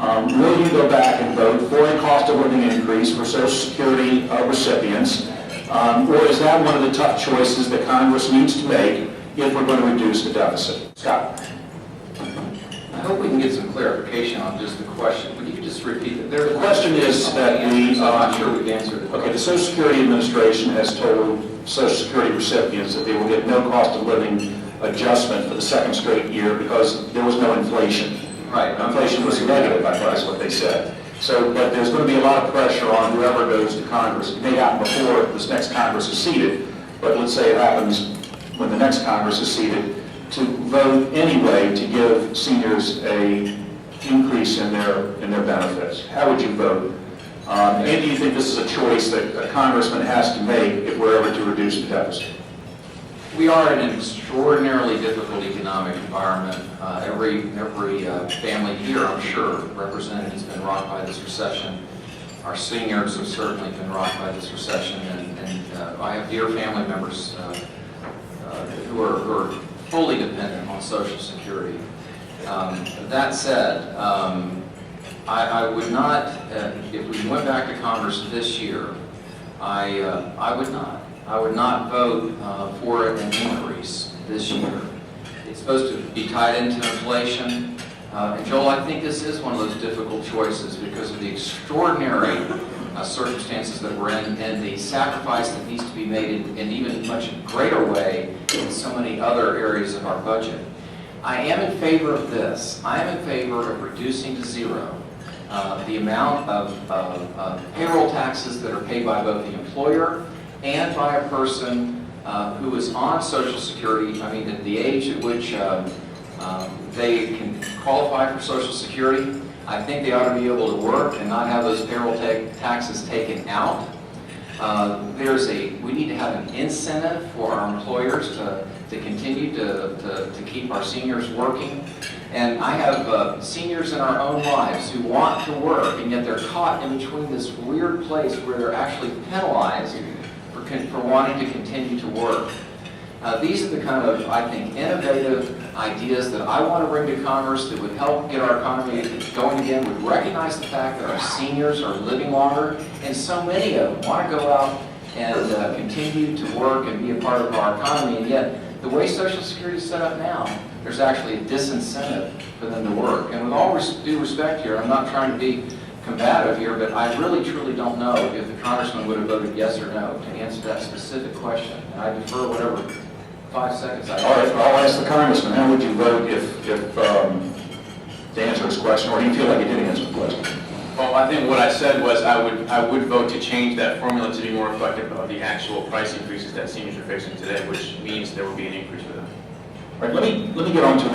Will you go back and vote for a cost of living increase for Social Security recipients? Or is that one of the tough choices that Congress needs to make if we're going to reduce the deficit? Scott? I hope we can get some clarification on just the question. Would you just repeat it? The question is that I'm not sure we've answered it. Okay, the Social Security Administration has told Social Security recipients that they will get no cost of living adjustment for the second straight year because there was no inflation. Right. Inflation was negative, I thought is what they said. So, but there's going to be a lot of pressure on whoever goes to Congress. It may happen before this next Congress is seated, but let's say it happens when the next Congress is seated, to vote anyway to give seniors a increase in their benefits. How would you vote? And do you think this is a choice that a congressman has to make if we're ever to reduce the deficit? We are in an extraordinarily difficult economic environment. Every family here, I'm sure, represented has been rocked by this recession. Our seniors have certainly been rocked by this recession, and I have dear family members who are fully dependent on Social Security. That said, I would not, if we went back to Congress this year, I would not vote for an increase this year. It's supposed to be tied into inflation. And Joel, I think this is one of those difficult choices because of the extraordinary circumstances that we're in and the sacrifice that needs to be made in even much greater way in so many other areas of our budget. I am in favor of this. I am in favor of reducing to zero the amount of payroll taxes that are paid by both the employer and by a person who is on Social Security. I mean, at the age at which they can qualify for Social Security, I think they ought to be able to work and not have those payroll taxes taken out. We need to have an incentive for our employers to continue to keep our seniors working. And I have seniors in our own lives who want to work, and yet they're caught in between this weird place where they're actually penalized for wanting to continue to work. These are the kind of, I think, innovative ideas that I want to bring to Congress that would help get our economy going again, would recognize the fact that our seniors are living longer, and so many of them want to go out and continue to work and be a part of our economy, and yet the way Social Security is set up now, there's actually a disincentive for them to work. And with all due respect here, I'm not trying to be combative here, but I really truly don't know if the congressman would have voted yes or no to answer that specific question. And I defer whatever 5 seconds I have. All right, I'll ask the congressman, how would you vote if to answer this question, or do you feel like you did answer the question? Well, I think what I said was I would vote to change that formula to be more reflective of the actual price increases that seniors are facing today, which means there will be an increase for them. All right, let me get on to